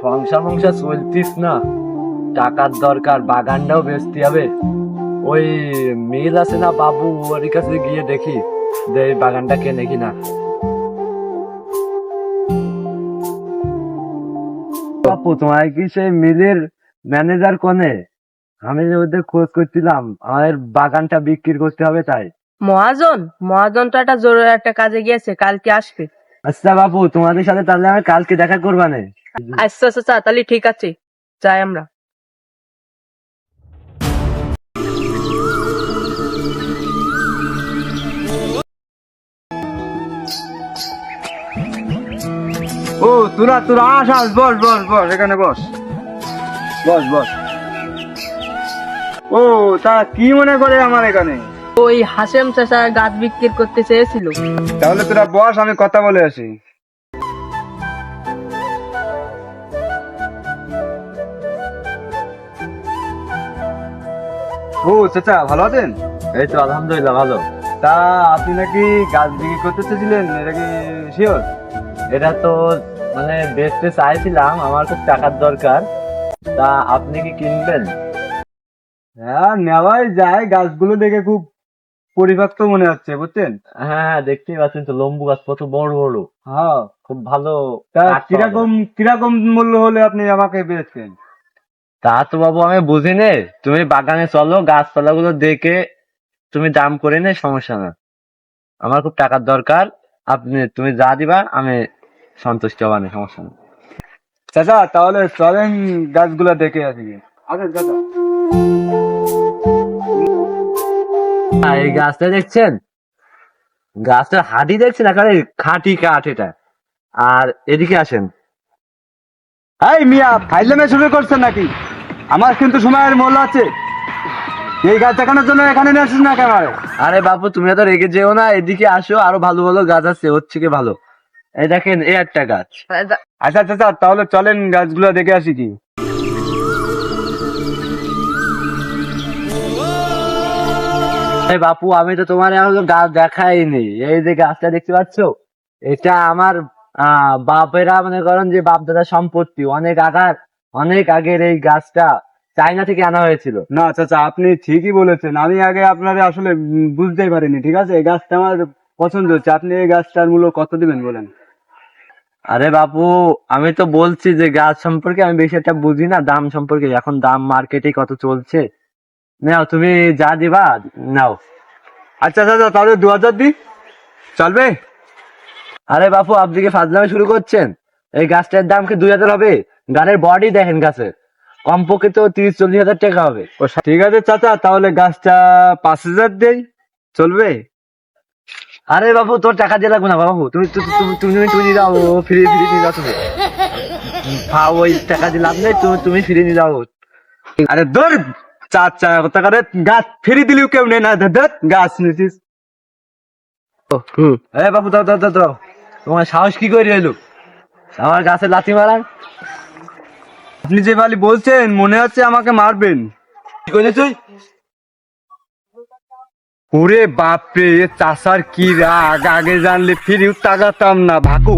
সংসার মংসার চলতিস না, টাকার দরকার, বাগানটাও বেচতে হবে। ওই মিল আছে না বাবু, ওর কাছে গিয়ে দেখি যে এই বাগানটা কেনে কিনা। বাপু তোমার কি সেই মিলের ম্যানেজার কোনে? আমি ওদের খোঁজ করছিলাম, আমাদের বাগানটা বিক্রি করতে হবে তাই। মহাজন তো একটা জরুরি একটা কাজে গিয়েছে, কালকে আসবে। আচ্ছা বাপু, তোমাদের সাথে তাহলে আমি কালকে দেখা করবানে। আচ্ছা আচ্ছা, তাহলে ঠিক আছে, যাই আমরা। ও তোরা তোরা আস আস, বস বস বস, এখানে বস, বস বস। ও তা কি মনে করে আমার এখানে? ওই হাসেম চাচা গাছ বিক্রি করতে চেয়েছিল। তাহলে তোরা বস, আমি কথা বলে আসি। ও চাচা, ভালো আছেন? এই তো আলহামদুলিল্লাহ ভালো। তা আপনি নাকি গাছ বিক্রি করতে চেয়েছিলেন, এটা কি শিওর? এটা তো মানে বেচতে চাইছিলাম, আমার খুব টাকার দরকার। তা আপনি কি কিনবেন? হ্যাঁ নেওয়াই যায়, গাছগুলো দেখে খুব পরিপক্ক মনে হচ্ছে, বুঝছেন? হ্যাঁ হ্যাঁ, দেখতেই পাচ্ছেন তো, লম্বু গাছ কত বড় বড়, হ্যাঁ। খুব ভালো। তা কাঠ পাওয়া যায়। কিরকম কিরকম মূল্য হলে আপনি আমাকে বেচছেন? তা তো বাবু আমি বুঝি নে, তুমি বাগানে চলো, গাছপালা গুলো দেখে তুমি দাম করে নে, সমস্যা না। আমার খুব টাকার দরকার, তুমি যা দিবা আমি সন্তুষ্ট হবানে, সমস্যা না। চাচা তাহলে চলেন গাছগুলা দেখে আসি। আচ্ছা চাচা। এই গাছটা দেখছেন, গাছটার হাঁটি দেখছেন, একেবারে খাঁটি কাঠ এটা। আর এদিকে আসেন। এই মিয়া, ফাইজলামে শুরু করছেন নাকি? আমার কিন্তু সময়ের মূল্য আছে। এই গাছ দেখানোর জন্য এখানে নিয়ে আসিস না কেন? আরে বাপু তুমি তো রেগে যেও না, এদিকে আসো, আরো ভালো ভালো গাছ আছে, হচ্ছে কি ভালো। এই দেখেন, এই একটা গাছ। আচ্ছা চাচা, তাহলে চলেন গাছগুলা দেখে আসি কি। এই বাপু আমি তো তোমার এখনো গাছ দেখাইনি। এই যে গাছটা দেখতে পাচ্ছো, এটা আমার বাপেরা মনে করেন যে বাপ দাদা সম্পত্তি, অনেক আগের এই গাছটা চায়না থেকে আনা হয়েছিল। না চাচা, আপনি ঠিকই বলেছেন, আমি আগে আপনারে আসলে বুঝতেই পারিনি। ঠিক আছে, এই গাছটা আমার পছন্দ হচ্ছে। আপনি এই গাছটার মূল্য কত দিবেন বলেন? আরে বাপু, আমি তো বলছি যে গাছ সম্পর্কে আমি বেশি একটা বুঝি না, দাম সম্পর্কে। এখন দাম মার্কেটে কত চলছে, নাও তুমি যা দিবা নাও। আচ্ছা চাচা, তাহলে 2000 দিই, চলবে? আরে বাপু আপনি কি ফাজলামি শুরু করছেন? এই গাছটার দাম কি 2000 হবে? গাছের বডি দেখেন, গাছের কমপক্ষে তো 30-40 হাজার টাকা হবে। ঠিক আছে চাচা, তাহলে গাছটা 5000 দেই, চলবে? আরে বাবু তোর টাকা দিয়ে লাগবে না বাবু, তুমি তুমি তুমি তুমি তুমি নিয়ে যাও, ফ্রি ফ্রি নিয়ে যাও তুমি। ভাও ওই টাকা দিয়ে লাভ নেই, তুমি ফ্রি নিয়ে যাও। আরে ধর, চাচা কথা করে গাছ ফিরি দিলিও কেউ নেই না, ধর গাছ নিছিস। এ বাবু দাও দাও দাও দাও, তোমার সাহস কি করে এলো আমার গাছে লাথি মারার? আপনি যে বালি বলছেন, মনে হচ্ছে আমাকে মারবেন। কি করলি তুই? ওরে বাপরে, চাষার কি রাগ! আগে জানলে ফিরিও তাকাতাম না ভাকু।